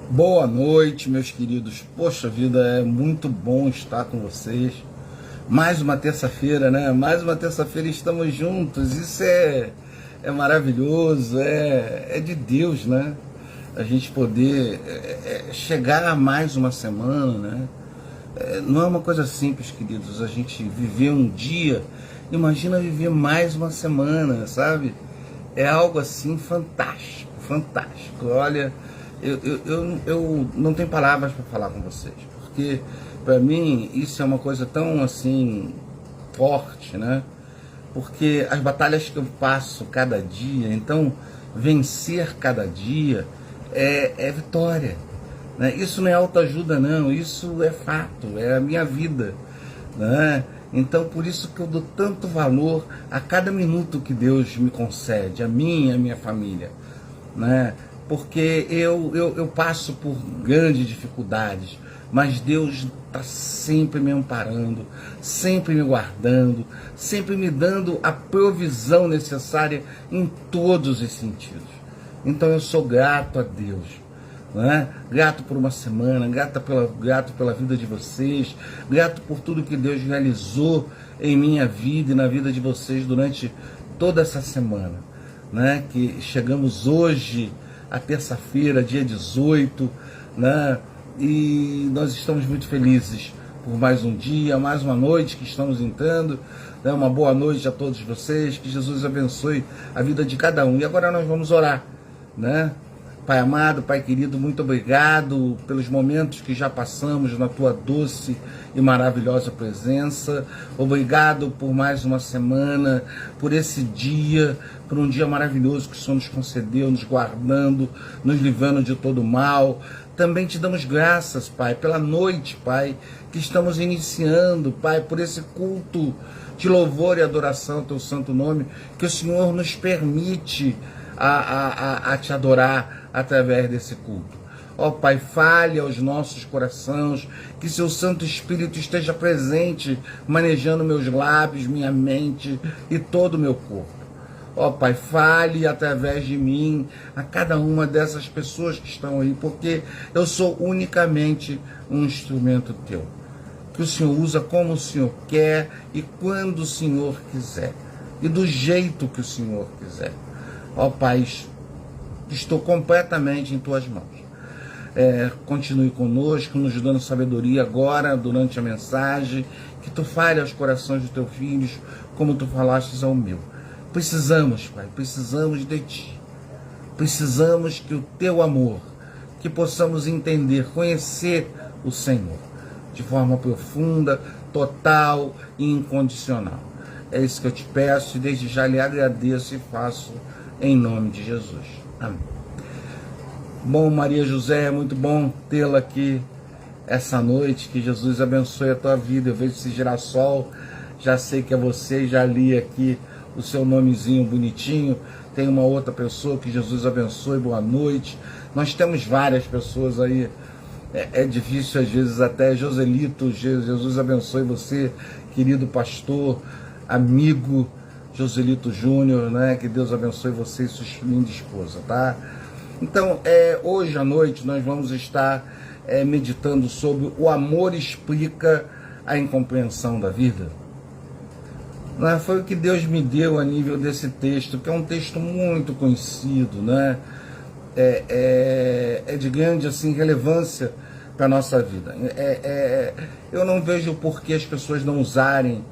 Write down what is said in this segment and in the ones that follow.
Boa noite, meus queridos. Poxa vida, é muito bom estar com vocês. Mais uma terça-feira, né? Mais uma terça-feira estamos juntos. Isso é maravilhoso, é de Deus, né? A gente poder chegar a mais uma semana, né? Não é uma coisa simples, queridos. A gente viver um dia, imagina viver mais uma semana, sabe? É algo assim fantástico, fantástico. Olha, eu não tenho palavras para falar com vocês, porque para mim isso é uma coisa tão assim forte, né? Porque as batalhas que eu passo cada dia, então vencer cada dia é vitória, né? Isso não é autoajuda, não, isso é fato, é a minha vida, né? Então por isso que eu dou tanto valor a cada minuto que Deus me concede, a mim e a minha família, né? Porque eu passo por grandes dificuldades, mas Deus está sempre me amparando, sempre me guardando, sempre me dando a provisão necessária em todos os sentidos. Então eu sou grato a Deus, né? Grato por uma semana, grato pela vida de vocês, grato por tudo que Deus realizou em minha vida e na vida de vocês durante toda essa semana, né? Que chegamos hoje, a terça-feira, dia 18, né? E nós estamos muito felizes por mais um dia, mais uma noite que estamos entrando, né? Uma boa noite a todos vocês, que Jesus abençoe a vida de cada um. E agora nós vamos orar, né? Pai amado, Pai querido, muito obrigado pelos momentos que já passamos na Tua doce e maravilhosa presença. Obrigado por mais uma semana, por esse dia, por um dia maravilhoso que o Senhor nos concedeu, nos guardando, nos livrando de todo mal. Também te damos graças, Pai, pela noite, Pai, que estamos iniciando, Pai, por esse culto de louvor e adoração ao Teu santo nome, que o Senhor nos permite a te adorar através desse culto. Ó Pai, fale aos nossos corações, que seu Santo Espírito esteja presente, manejando meus lábios, minha mente e todo o meu corpo. Ó Pai, fale através de mim a cada uma dessas pessoas que estão aí, porque eu sou unicamente um instrumento Teu, que o Senhor usa como o Senhor quer e quando o Senhor quiser, e do jeito que o Senhor quiser. Ó Pai, estou completamente em Tuas mãos. Continue conosco, nos dando sabedoria agora, durante a mensagem, que Tu fale aos corações dos Teus filhos, como Tu falastes ao meu. Precisamos, Pai, precisamos de Ti. Precisamos que o Teu amor, que possamos entender, conhecer o Senhor, de forma profunda, total e incondicional. É isso que eu te peço e desde já lhe agradeço e faço em nome de Jesus. Amém. Bom, Maria José, é muito bom tê-la aqui essa noite. Que Jesus abençoe a tua vida. Eu vejo esse girassol, já sei que é você, já li aqui o seu nomezinho bonitinho. Tem uma outra pessoa, que Jesus abençoe, boa noite. Nós temos várias pessoas aí. É difícil às vezes até. Joselito, Jesus abençoe você, querido pastor, amigo Joselito Júnior, né? Que Deus abençoe você e sua linda esposa, tá? Então, hoje à noite nós vamos estar meditando sobre o amor explica a incompreensão da vida. Né? Foi o que Deus me deu a nível desse texto, que é um texto muito conhecido, né? É de grande assim, relevância para a nossa vida. Eu não vejo por que as pessoas não usarem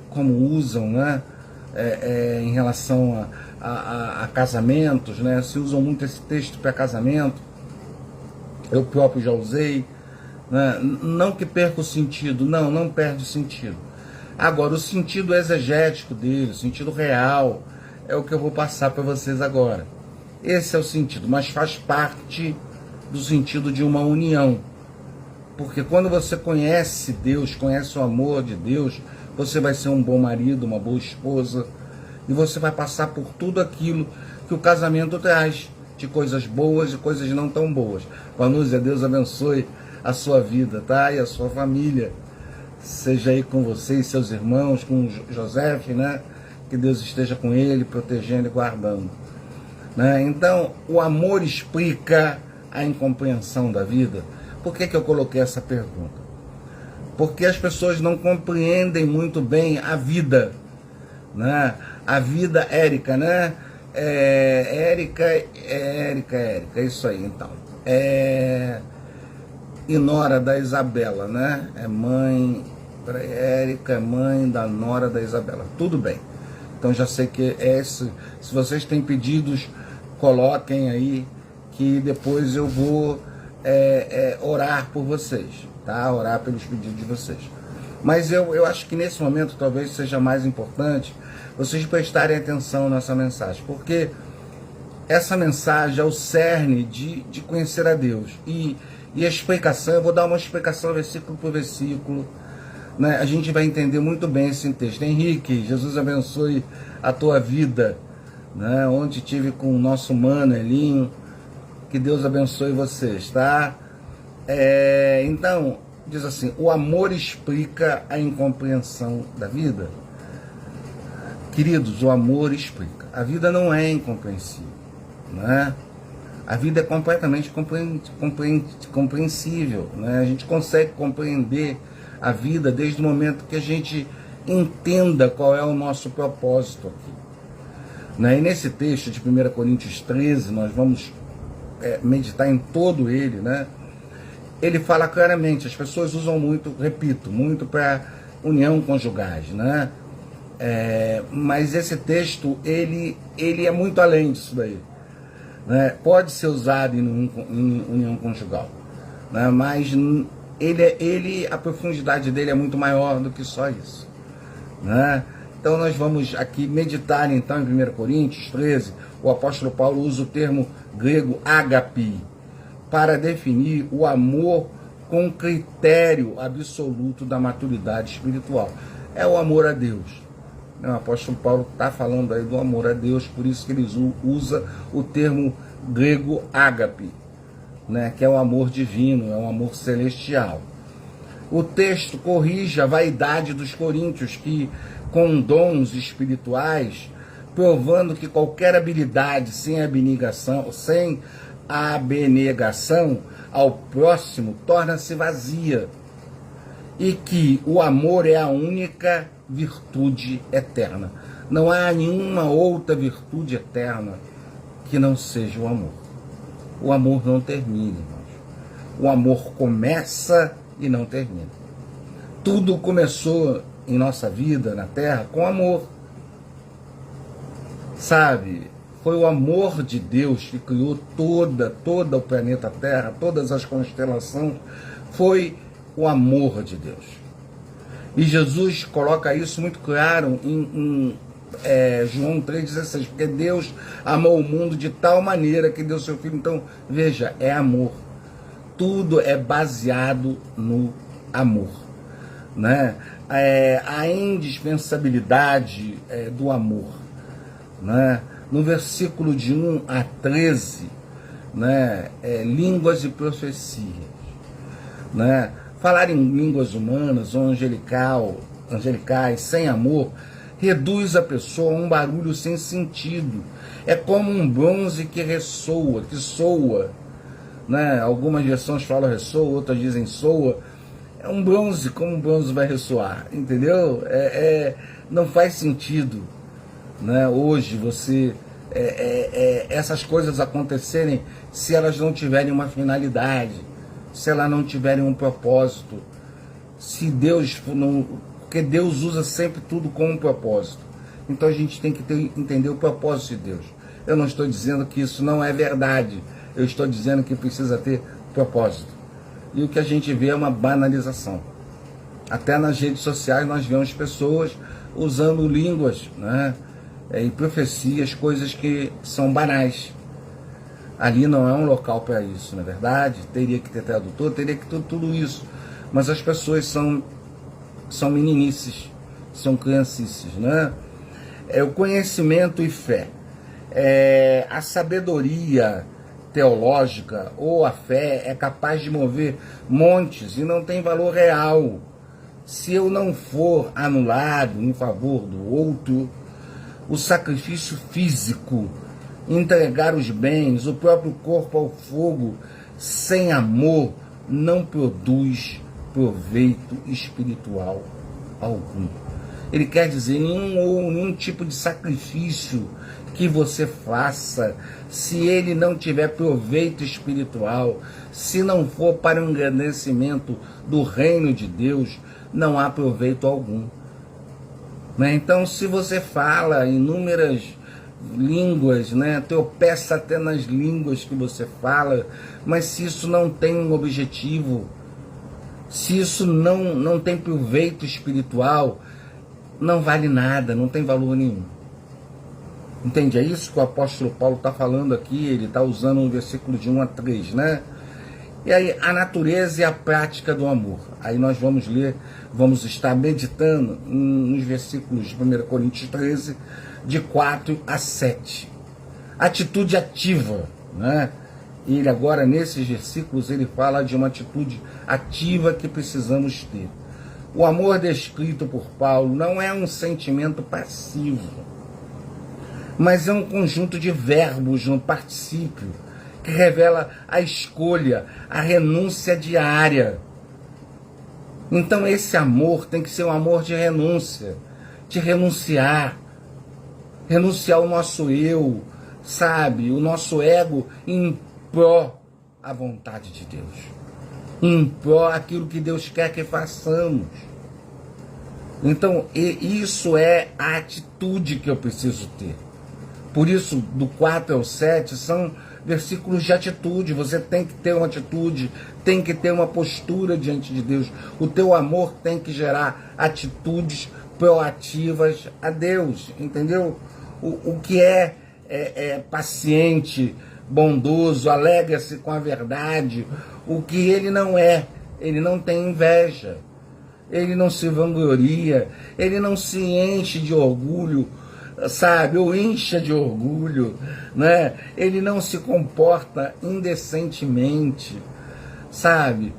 como usam, né? Em relação a casamentos, né? Se usam muito esse texto para casamento. Eu próprio já usei, né? Não que perca o sentido, não perde o sentido. Agora, o sentido exegético dele, o sentido real, é o que eu vou passar para vocês agora. Esse é o sentido, mas faz parte do sentido de uma união. Porque quando você conhece Deus, conhece o amor de Deus, você vai ser um bom marido, uma boa esposa, e você vai passar por tudo aquilo que o casamento traz, de coisas boas e coisas não tão boas. Vanúzia, Deus abençoe a sua vida, tá? E a sua família. Seja aí com você e seus irmãos, com José, né? Que Deus esteja com ele, protegendo e guardando. Né? Então, o amor explica a incompreensão da vida? Por que eu coloquei essa pergunta? Porque as pessoas não compreendem muito bem a vida, né? A vida, Érica, né? Érica, isso aí, então. E nora da Isabela, né? É mãe, Érica é mãe da nora da Isabela. Tudo bem. Então já sei que se vocês têm pedidos, coloquem aí, que depois eu vou orar por vocês, tá? Orar pelos pedidos de vocês. Mas eu acho que nesse momento talvez seja mais importante vocês prestarem atenção nessa mensagem, porque essa mensagem é o cerne de conhecer a Deus. E a explicação, eu vou dar uma explicação versículo por versículo, né? A gente vai entender muito bem esse texto. Henrique, Jesus abençoe a tua vida, né? Ontem tive com o nosso mano Elinho, que Deus abençoe vocês, tá? Então, diz assim, o amor explica a incompreensão da vida. Queridos, o amor explica. A vida não é incompreensível, né? A vida é completamente compreensível, né? A gente consegue compreender a vida desde o momento que a gente entenda qual é o nosso propósito aqui, né? E nesse texto de 1 Coríntios 13, nós vamos meditar em todo ele, né? Ele fala claramente, as pessoas usam muito, repito, muito para união conjugais, né? Mas esse texto, ele é muito além disso daí, né? Pode ser usado em união conjugal, né? Mas a profundidade dele é muito maior do que só isso, né? Então nós vamos aqui meditar então em 1 Coríntios 13, o apóstolo Paulo usa o termo grego ágape para definir o amor com critério absoluto da maturidade espiritual. É o amor a Deus. O apóstolo Paulo está falando aí do amor a Deus, por isso que ele usa o termo grego ágape, né, que é o amor divino, é um amor celestial. O texto corrige a vaidade dos coríntios, que com dons espirituais, provando que qualquer habilidade sem abnegação ao próximo torna-se vazia, e que o amor é a única virtude eterna. Não há nenhuma outra virtude eterna que não seja o amor. O amor não termina, irmãos. O amor começa e não termina. Tudo começou em nossa vida na Terra com amor. Sabe? Foi o amor de Deus que criou todo o planeta Terra, todas as constelações. Foi o amor de Deus. E Jesus coloca isso muito claro em João 3,16, porque Deus amou o mundo de tal maneira que deu seu Filho. Então, veja, é amor. Tudo é baseado no amor, né? A indispensabilidade do amor, né? No versículo de 1 a 13, né? Línguas e profecias, né? Falar em línguas humanas ou angelicais, sem amor, reduz a pessoa a um barulho sem sentido. É como um bronze que ressoa, que soa, né? Algumas versões falam ressoa, outras dizem soa. É um bronze, como um bronze vai ressoar, entendeu? Não faz sentido, né? Hoje você essas coisas acontecerem se elas não tiverem uma finalidade, se elas não tiverem um propósito, se Deus não, porque Deus usa sempre tudo com um propósito. Então a gente tem que entender o propósito de Deus. Eu não estou dizendo que isso não é verdade, eu estou dizendo que precisa ter propósito. E o que a gente vê é uma banalização. Até nas redes sociais nós vemos pessoas usando línguas, né, e profecias, coisas que são banais. Ali não é um local para isso, não é verdade? Teria que ter tradutor, teria que ter tudo isso. Mas as pessoas são meninices, são criancices, né? O conhecimento e fé. A sabedoria teológica ou a fé é capaz de mover montes e não tem valor real se eu não for anulado em favor do outro. O sacrifício físico, entregar os bens, o próprio corpo ao fogo, sem amor não produz proveito espiritual algum. Ele quer dizer, nenhum tipo de sacrifício que você faça, se ele não tiver proveito espiritual, se não for para o engrandecimento do reino de Deus, não há proveito algum. Né? Então, se você fala inúmeras línguas, né, tropeça até nas línguas que você fala, mas se isso não tem um objetivo, se isso não tem proveito espiritual, não vale nada, não tem valor nenhum. Entende? É isso que o apóstolo Paulo está falando aqui, ele está usando um versículo de 1 a 3, né? E aí, a natureza e a prática do amor. Aí nós vamos ler, vamos estar meditando nos versículos de 1 Coríntios 13, de 4 a 7. Atitude ativa, né? E ele agora, nesses versículos, ele fala de uma atitude ativa que precisamos ter. O amor descrito por Paulo não é um sentimento passivo, mas é um conjunto de verbos no particípio, que revela a escolha, a renúncia diária. Então esse amor tem que ser um amor de renúncia, de renunciar ao nosso eu, sabe, o nosso ego em pró à vontade de Deus, em pró aquilo que Deus quer que façamos. Então isso é a atitude que eu preciso ter. Por isso, do 4 ao 7 são versículos de atitude. Você tem que ter uma atitude, tem que ter uma postura diante de Deus. O teu amor tem que gerar atitudes proativas a Deus, entendeu? O que é paciente, bondoso, alegra-se com a verdade. O que ele não é, ele não tem inveja, ele não se vangloria, ele não se enche de orgulho, sabe, ou incha de orgulho, né? Ele não se comporta indecentemente, sabe?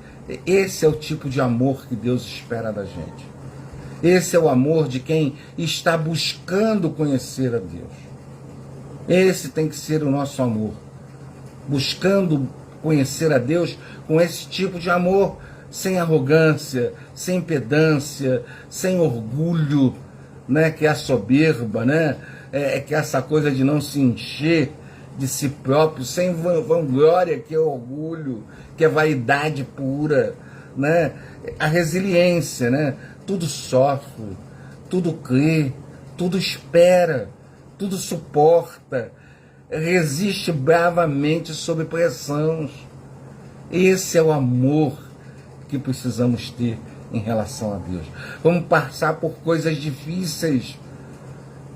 Esse é o tipo de amor que Deus espera da gente. Esse é o amor de quem está buscando conhecer a Deus. Esse tem que ser o nosso amor, buscando conhecer a Deus com esse tipo de amor, sem arrogância, sem pedância, sem orgulho, né, que é a soberba, né, que é essa coisa de não se encher de si próprio, sem vanglória, que é orgulho, que é vaidade pura, né, a resiliência, né, tudo sofre, tudo crê, tudo espera, tudo suporta, resiste bravamente sob pressão. Esse é o amor que precisamos ter em relação a Deus. Vamos passar por coisas difíceis,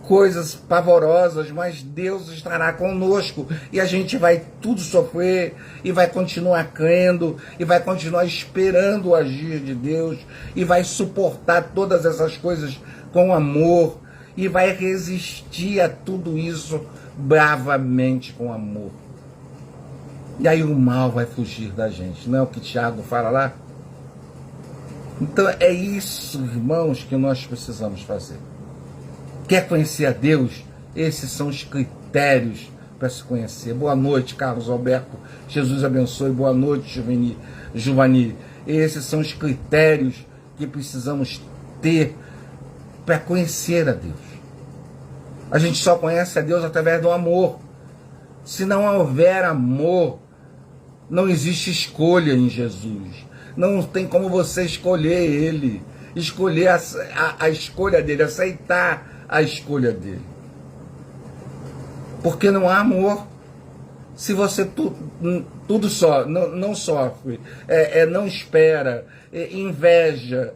coisas pavorosas, mas Deus estará conosco e a gente vai tudo sofrer e vai continuar crendo e vai continuar esperando o agir de Deus e vai suportar todas essas coisas com amor e vai resistir a tudo isso bravamente com amor. E aí o mal vai fugir da gente, não é o que Tiago fala lá? Então é isso, irmãos, que nós precisamos fazer. Quer conhecer a Deus? Esses são os critérios para se conhecer. Boa noite, Carlos Alberto. Jesus abençoe. Boa noite, Giovanni. Esses são os critérios que precisamos ter para conhecer a Deus. A gente só conhece a Deus através do amor. Se não houver amor, não existe escolha em Jesus. Não tem como você escolher Ele, escolher a escolha dele, aceitar a escolha dele. Porque não há amor. Se você tudo só, não sofre, não espera, inveja,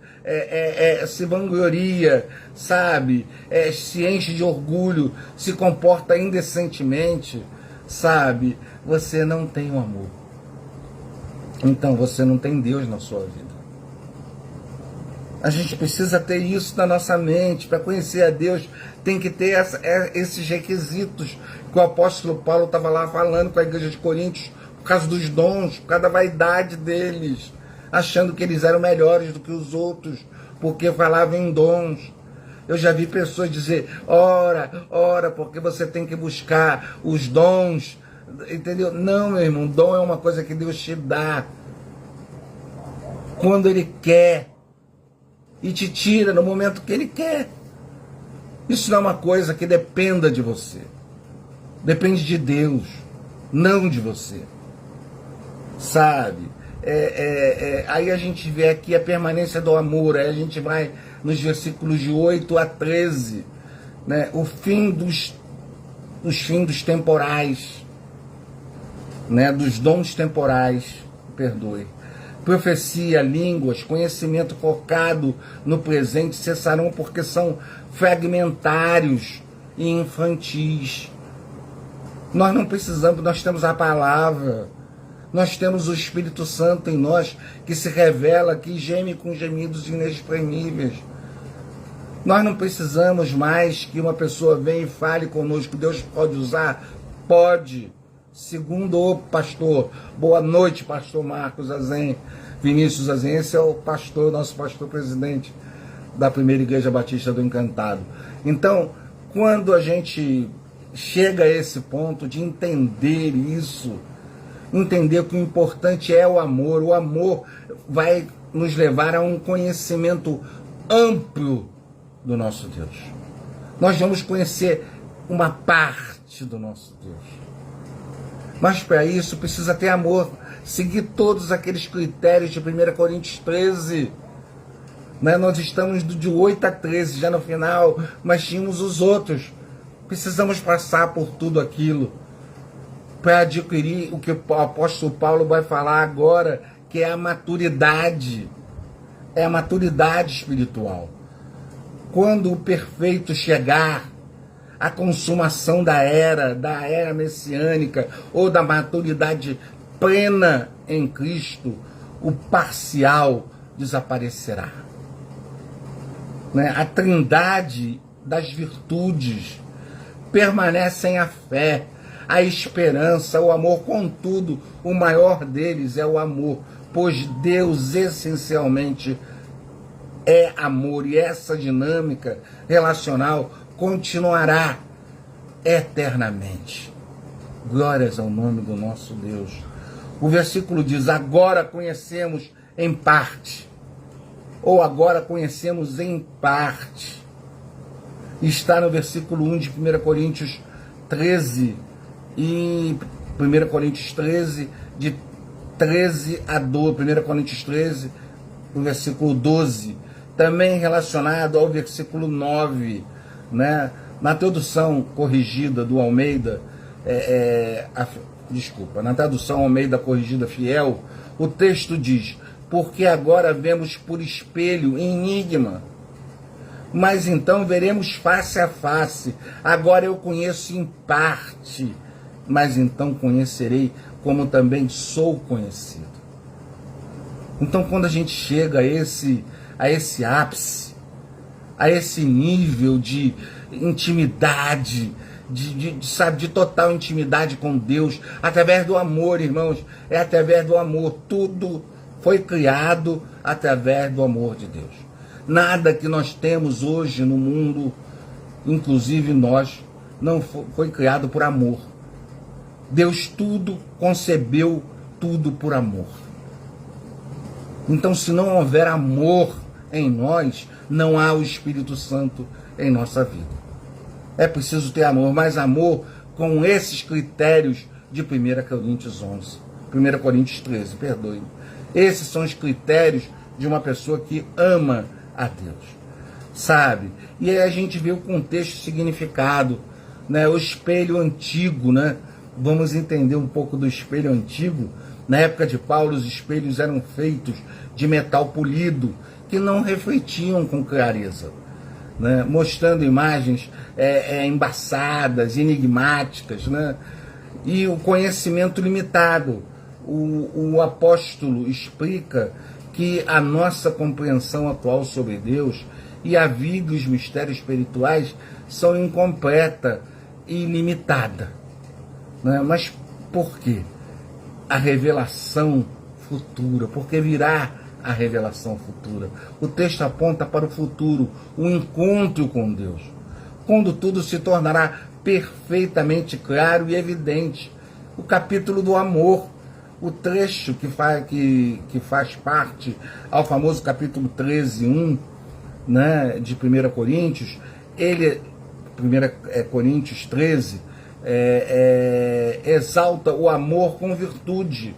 se vangloria, sabe, se enche de orgulho, se comporta indecentemente, sabe, você não tem o amor. Então você não tem Deus na sua vida. A gente precisa ter isso na nossa mente. Para conhecer a Deus tem que ter esses requisitos que o apóstolo Paulo estava lá falando com a igreja de Coríntios, por causa dos dons, por causa da vaidade deles, achando que eles eram melhores do que os outros, porque falavam em dons. Eu já vi pessoas dizer, ora, porque você tem que buscar os dons entendeu? Não, meu irmão, dom é uma coisa que Deus te dá quando Ele quer e te tira no momento que Ele quer. Isso não é uma coisa que dependa de você. Depende de Deus, não de você. Sabe? Aí a gente vê aqui a permanência do amor. Aí a gente vai nos versículos de 8 a 13, né? O fim dos temporais, né? Dos dons temporais, perdoe. Profecia, línguas, conhecimento focado no presente cessarão porque são fragmentários e infantis. Nós não precisamos, nós temos a palavra, nós temos o Espírito Santo em nós que se revela, que geme com gemidos inexprimíveis. Nós não precisamos mais que uma pessoa venha e fale conosco. Deus pode usar? Pode. Segundo o pastor, boa noite, pastor Marcos Azen, Vinícius Azen, esse é o pastor, nosso pastor presidente da Primeira Igreja Batista do Encantado. Então, quando a gente chega a esse ponto de entender isso, entender que o importante é o amor vai nos levar a um conhecimento amplo do nosso Deus. Nós vamos conhecer uma parte do nosso Deus. Mas para isso precisa ter amor, seguir todos aqueles critérios de 1 Coríntios 13. Né? Nós estamos de 8 a 13, já no final, mas tínhamos os outros. Precisamos passar por tudo aquilo para adquirir o que o apóstolo Paulo vai falar agora, que é a maturidade. É a maturidade espiritual. Quando o perfeito chegar, a consumação da era messiânica, ou da maturidade plena em Cristo, o parcial desaparecerá. Né? A trindade das virtudes permanecem a fé, a esperança, o amor. Contudo, o maior deles é o amor, pois Deus essencialmente é amor, e essa dinâmica relacional continuará eternamente. Glórias ao nome do nosso Deus. O versículo diz: agora conhecemos em parte, ou agora conhecemos em parte. Está no versículo 1 de 1 Coríntios 13, e 1 Coríntios 13, de 13 a 12, 1 Coríntios 13, no versículo 12, também relacionado ao versículo 9, né? Na tradução corrigida do Almeida, na tradução Almeida corrigida fiel, o texto diz: porque agora vemos por espelho, enigma, mas então veremos face a face. Agora eu conheço em parte, mas então conhecerei como também sou conhecido. Então, quando a gente chega a esse ápice, a esse nível de intimidade, de total intimidade com Deus, através do amor, irmãos, é através do amor. Tudo foi criado através do amor de Deus. Nada que nós temos hoje no mundo, inclusive nós, não foi criado por amor. Deus tudo concebeu, tudo por amor. Então, se não houver amor em nós, não há o Espírito Santo em nossa vida. É preciso ter amor, mas amor com esses critérios de 1 Coríntios 11, 1 Coríntios 13, perdoe. Esses são os critérios de uma pessoa que ama a Deus, sabe? E aí a gente vê o contexto, o significado, né? O espelho antigo, né? Vamos entender um pouco do espelho antigo. Na época de Paulo, os espelhos eram feitos de metal polido, que não refletiam com clareza, né? Mostrando imagens embaçadas, enigmáticas, né? E o conhecimento limitado. O apóstolo explica que a nossa compreensão atual sobre Deus e a vida e os mistérios espirituais são incompleta e limitada, né? Mas por quê? A revelação futura, porque virá a revelação futura. O texto aponta para o futuro, o encontro com Deus, quando tudo se tornará perfeitamente claro e evidente. o capítulo do amor, o trecho que faz parte ao famoso capítulo 13:1, né, de 1 Coríntios, 1 Coríntios 13, exalta o amor com virtude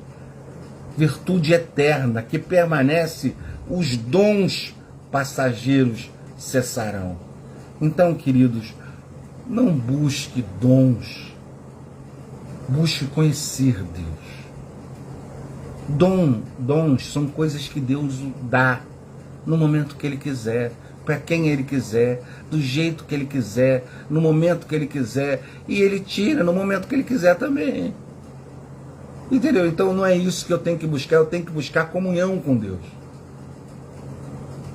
eterna, que permanece, os dons passageiros cessarão. Então, queridos, não busque dons, busque conhecer Deus. Dons são coisas que Deus dá no momento que Ele quiser, para quem Ele quiser, do jeito que Ele quiser, no momento que Ele quiser, e Ele tira no momento que Ele quiser também. Entendeu? Então não é isso que eu tenho que buscar, eu tenho que buscar comunhão com Deus.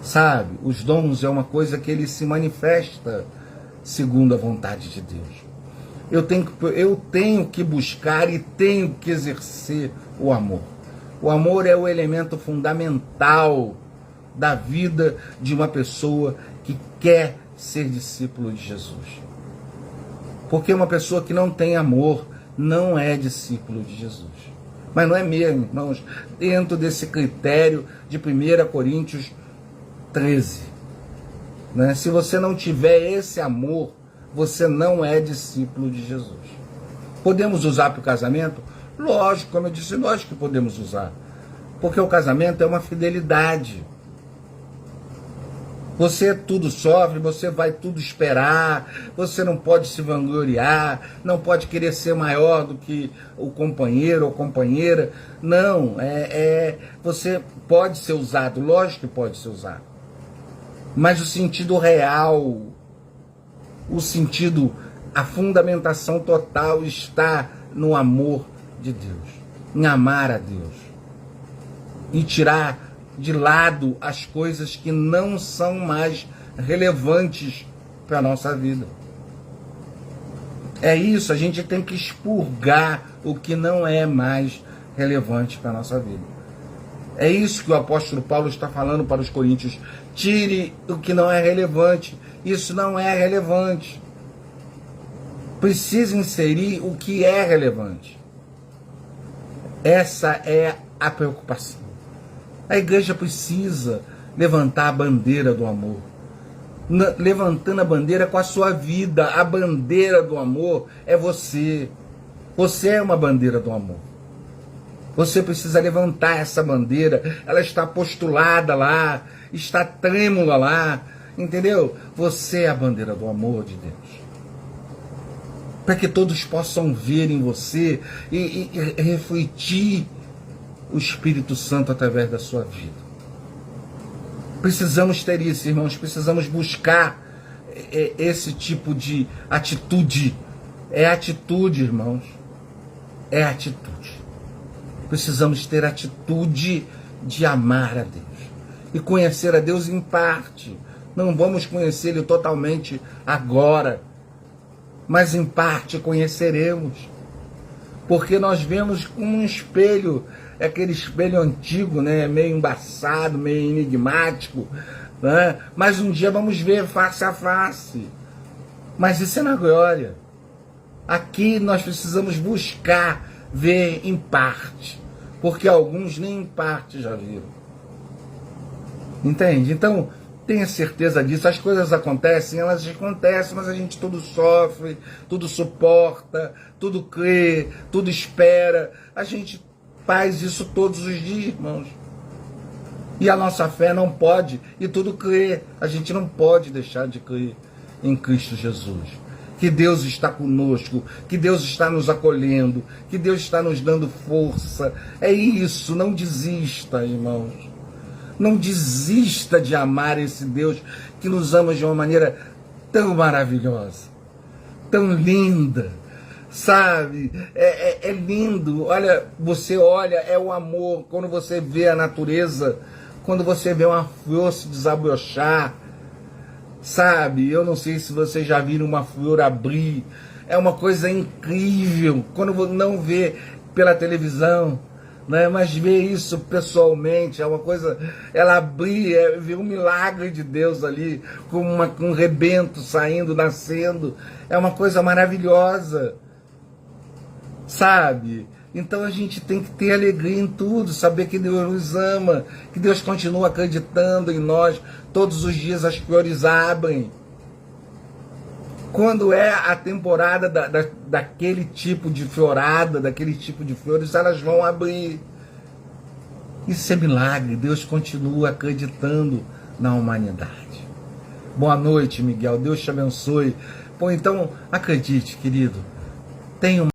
Sabe? Os dons é uma coisa que Ele se manifesta segundo a vontade de Deus. Eu tenho que buscar e tenho que exercer o amor. O amor é o elemento fundamental da vida de uma pessoa que quer ser discípulo de Jesus. Porque uma pessoa que não tem amor não é discípulo de Jesus. Mas não é mesmo, irmãos, dentro desse critério de 1 Coríntios 13. Né? Se você não tiver esse amor, você não é discípulo de Jesus. Podemos usar para o casamento? Lógico, como eu disse, lógico que podemos usar. Porque o casamento é uma fidelidade. Você tudo sofre, você vai tudo esperar, você não pode se vangloriar, não pode querer ser maior do que o companheiro ou companheira. Não, você pode ser usado, lógico que pode ser usado. Mas o sentido real, o sentido, a fundamentação total está no amor de Deus, em amar a Deus. E tirar de lado as coisas que não são mais relevantes para a nossa vida. É isso, a gente tem que expurgar o que não é mais relevante para a nossa vida. É isso que o apóstolo Paulo está falando para os coríntios. Tire o que não é relevante. Isso não é relevante. Precisa inserir o que é relevante. Essa é a preocupação. A igreja precisa levantar a bandeira do amor. Levantando a bandeira com a sua vida. A bandeira do amor é você. Você é uma bandeira do amor. Você precisa levantar essa bandeira. Ela está postulada lá, está trêmula lá, entendeu? Você é a bandeira do amor de Deus. Para que todos possam ver em você e refletir o Espírito Santo através da sua vida. Precisamos ter isso, irmãos. Precisamos buscar esse tipo de atitude. É atitude, irmãos. É atitude. Precisamos ter atitude de amar a Deus. E conhecer a Deus em parte. Não vamos conhecer Ele totalmente agora. Mas em parte conheceremos. Porque nós vemos como um espelho, aquele espelho antigo, né? Meio embaçado, meio enigmático. Né? Mas um dia vamos ver face a face. Mas isso é na glória. Aqui nós precisamos buscar ver em parte. Porque alguns nem em parte já viram. Entende? Então, tenha certeza disso. As coisas acontecem, elas acontecem, mas a gente tudo sofre, tudo suporta, tudo crê, tudo espera. A gente faz isso todos os dias, irmãos. E a nossa fé não pode, e tudo crê. A gente não pode deixar de crer em Cristo Jesus. Que Deus está conosco, que Deus está nos acolhendo, que Deus está nos dando força. É isso, não desista, irmãos. Não desista de amar esse Deus que nos ama de uma maneira tão maravilhosa, tão linda, sabe? É lindo. Olha, você olha, é o amor. Quando você vê a natureza, quando você vê uma flor se desabrochar, sabe? Eu não sei se vocês já viram uma flor abrir. É uma coisa incrível. Quando não vê pela televisão, né? Mas ver isso pessoalmente é uma coisa. Ela abrir, ver um milagre de Deus ali, com um rebento saindo, nascendo. É uma coisa maravilhosa. sabe? Então a gente tem que ter alegria em tudo, saber que Deus nos ama, que Deus continua acreditando em nós. Todos os dias as flores abrem. Quando é a temporada daquele tipo de florada, daquele tipo de flores, elas vão abrir. Isso é milagre, Deus continua acreditando na humanidade. Boa noite, Miguel, Deus te abençoe. Pô, então, acredite, querido, tenha